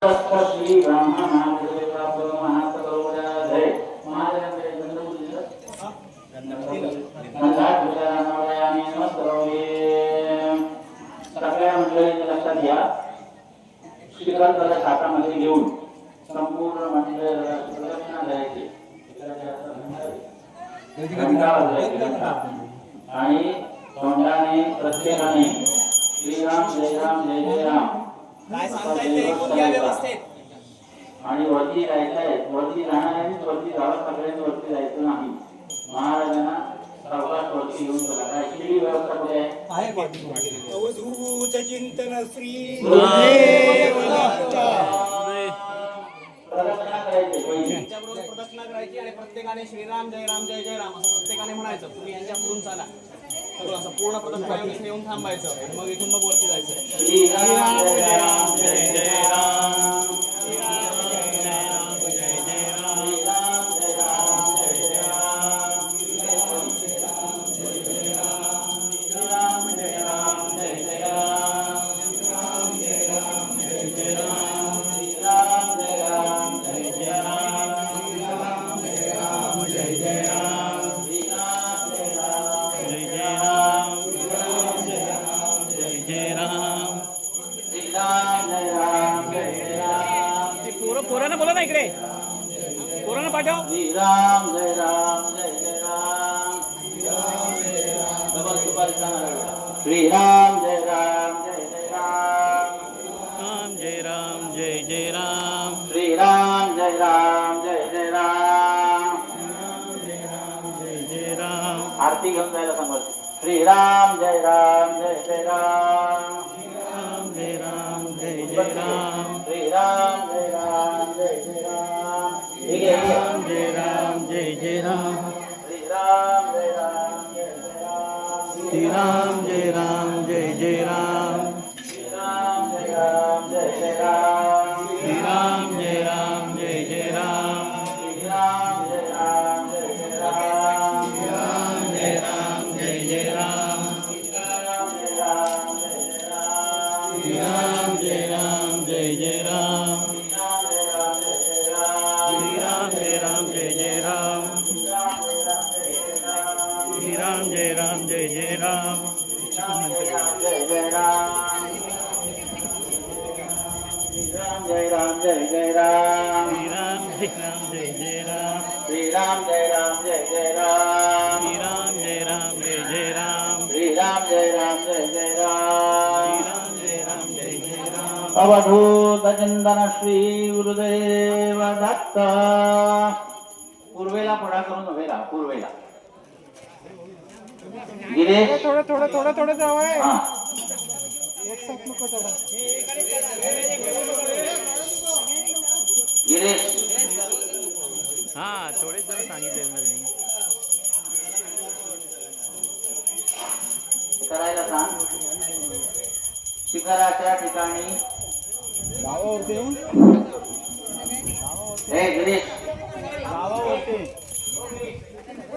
श्री ब्रह्मनाथदेवा महासकलौजाधे महाजनते गंधपूजनामयामी नमस्करोमि। सगळ्या मंडळींनी लक्षात घ्या, शिखर कलश हातामध्ये घेऊन संपूर्ण मंडळ प्रदक्षिणा द्यायची आणि तोंडाने प्रत्येकाने श्रीराम जय राम जय जय राम काय सांगता येते ऐकून घ्या व्यवस्थित. आणि वरती जायचं आहे, वरती जाणार आहे, वरती जावं, सगळ्यांनी वरती जायचं नाही. महाराजांना सर्वात वरती घेऊन चला. काय शिडी व्यवस्था कुठे आहे? अवधूत चिंतन श्री प्रदक्षिणा करायची पहिली. यांच्याबरोबर प्रदक्षिणा करायची आणि प्रत्येकाने श्रीराम जय राम जय जय राम असं प्रत्येकाने म्हणायचं. तुम्ही यांच्याकडून चाला सगळं असं पूर्ण प्रदक्षिणा येऊन थांबायचं. मग इथून मग वरती जायचं. श्रीराम जय राम जय जय राम पोरांना बोला ना इकडे, पोरांना पाठव. श्रीराम जय राम जय जय राम श्रीराम जय राम जय जय राम राम जय राम जय जय राम श्रीराम जय राम जय जय राम जय जय राम. आरती घेऊन जायला सांगा. श्रीराम जय राम जय जय राम राम जय राम जय जय राम श्रीराम जय राम जय जय राम राम जय राम जय जय राम श्रीराम जय राम जय जय राम श्रीराम जय राम जय जय राम श्रीराम जय राम जय जय राम श्रीराम जय राम जय जय राम श्रीराम जय राम जय जय राम राम जय राम जय जय राम श्रीराम जय राम जय जय राम श्रीराम जय राम जय जय राम श्रीराम जय राम जय जय राम श्रीराम जय राम जय जय राम श्रीराम जय जय राम श्रीराम जय राम जय जय राम श्रीराम जय राम जय जय राम श्रीराम जय राम जय जय राम श्रीराम जय राम जय जय राम श्रीराम जय राम जय जय राम श्रीराम जय राम जय जय राम अवधूत चिंतन श्री गुरुदेव दत्त. पूर्वेला पुढा करून उभे राहा. पूर्वेला गिरीश थोडं थोडं थोडं थोडं जावं. हा गिरीश हा थोडेच जण सांगितलेलं ना मी. करायला सांग. शिखराच्या ठिकाणी गावावरती हे गिरीश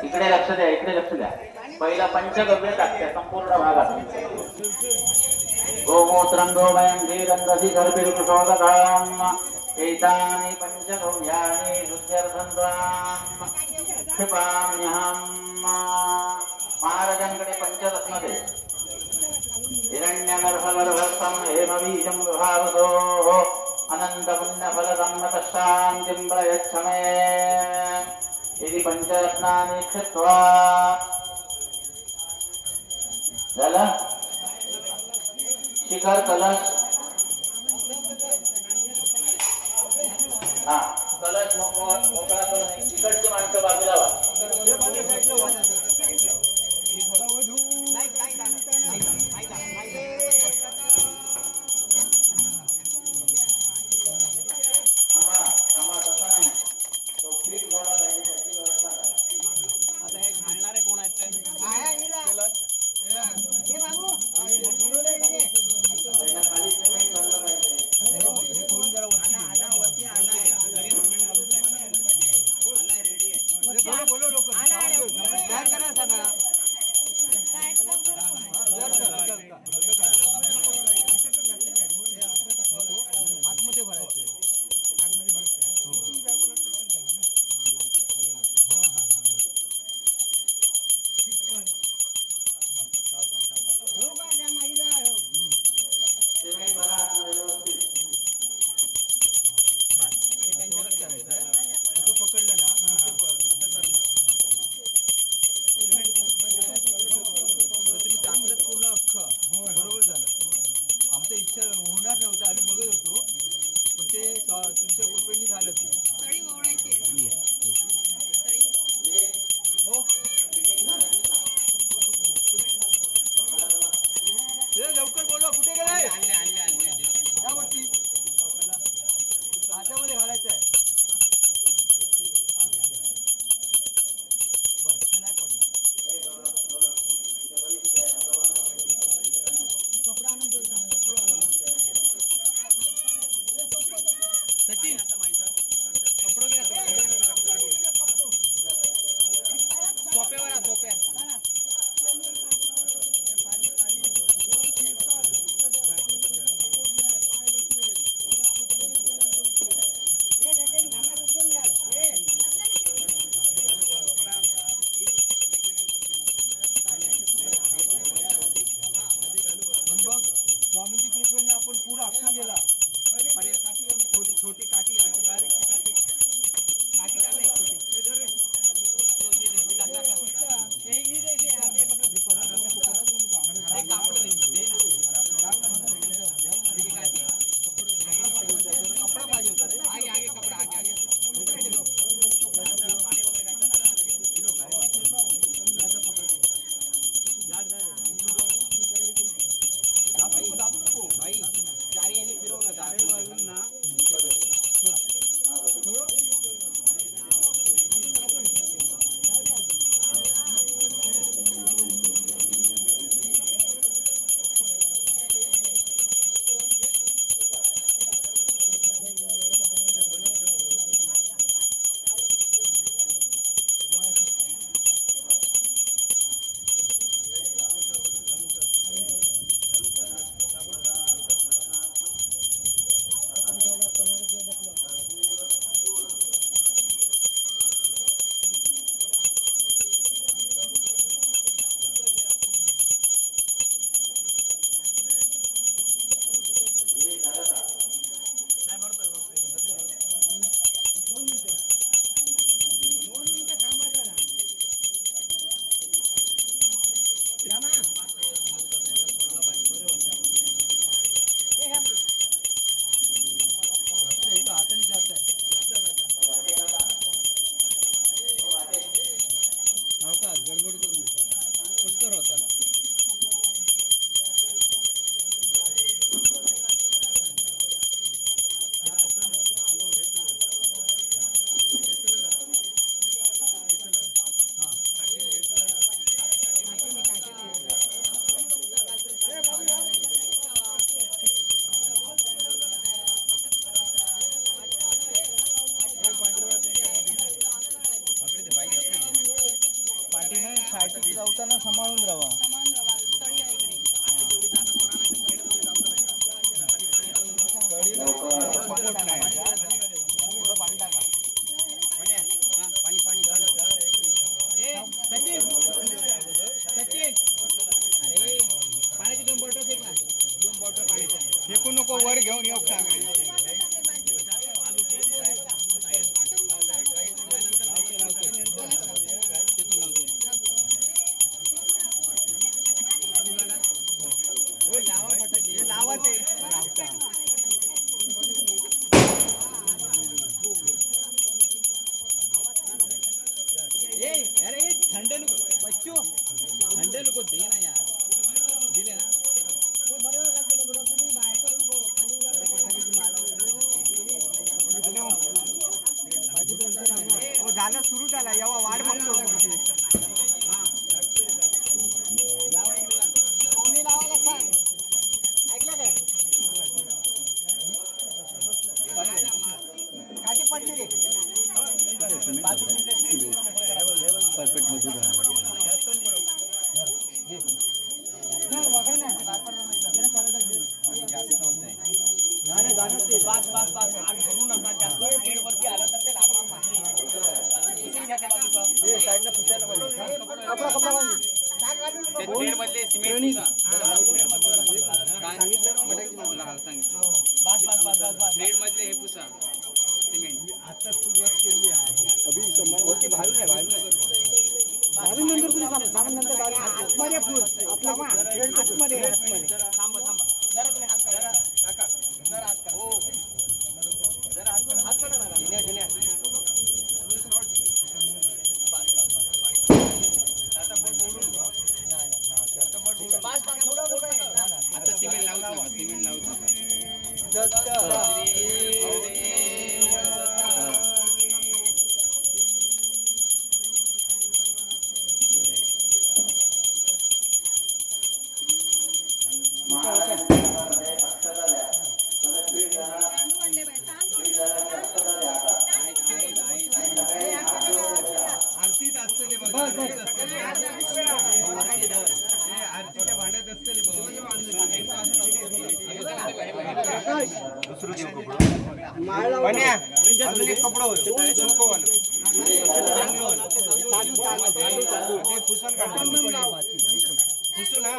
इकडे लक्ष द्या, इकडे लक्ष द्या. पहिला पंचगव्य टाकत्या संपूर्ण भागात. गोमूत्रं गोमयं धीरं दधि गर्भिर्कुशोदकाम् एतानि पंचगव्यानि शुद्ध्यर्थं त्वां क्षिपाम्यहम्. महाराजांकडे पंचरत्न दे. हिरण्यगर्भगर्भस्थं हेमबीजं विभावतोः अनन्तपुण्यफलदं तस्शान्तिं प्रयच्छ मे. इति पंचरत्नानि क्षिप्त्वा झालं. शिखर कलश हा कलश मोकळा करून इकडची माणसं बाजूला वा. तुमच्या कृपेने झालं ते. तळी ओवळायची आहे ना? तळी हो ए, लवकर बोलवा कुठे गेलाय या वरती हातामध्ये घालायचं आहे बस ते नाही पडणार कपडा आणून देऊ सांगा. कपडा आणा. सचिन कपडा घ्या सोप्यावर आ सोप्या बघ स्वामींची कृपेने आपण पुढे आखला गेला छोटी छोटी काठी काठी टाकली एक छोटी कपडा पाहिजे होता रे आगे आगे कपडा आगे आगे भाई चारी यांनी फिरवलं चारी वाजून ना हाताने जात आहे हो का गडबड करू पटकर हो त्याला पाठीने शाळेत जाताना सांभाळून राहा सामान रवा तळी आहे इकडे. सपोर्ट नाही थोडं पाणी टाका पाणी पाणी सचिन सचिन अरे पाण्याची 2 बॉटल फेक ना 2 बॉटल पाण्याच्या फेकू नको वर घेऊन येऊ सांगते लावा ते अरे ठंडे नको बच्चू ठंडे नको दे ना यार दिले ना झालं सुरू झाला यावा वाढ बघतो लावायला सांग ऐकलं काय काठी पडली रे परफेक्ट मजूर जास्त होत आहे पाच आग भरू नका जास्त हेड वरती आलं तर ते लागणार नाही साईडला पुसायला पाहिजे मधले सिमेंट रेड मधले हे पुसा सिमेंट आता सुरुवात केली आहे अभी होती भारू नाही भारू नंतर तुम्ही सामान नंतर आतमध्ये फुल आपला आतमध्ये थांबा जरा तुम्ही हात काढा काका जरा हात काढा हो जरा दुसरं देऊ कपडं बन्या अजून एक कपडं होतं सुकोवालं चांगलं होतं ते पुसून काढतो पुसून हा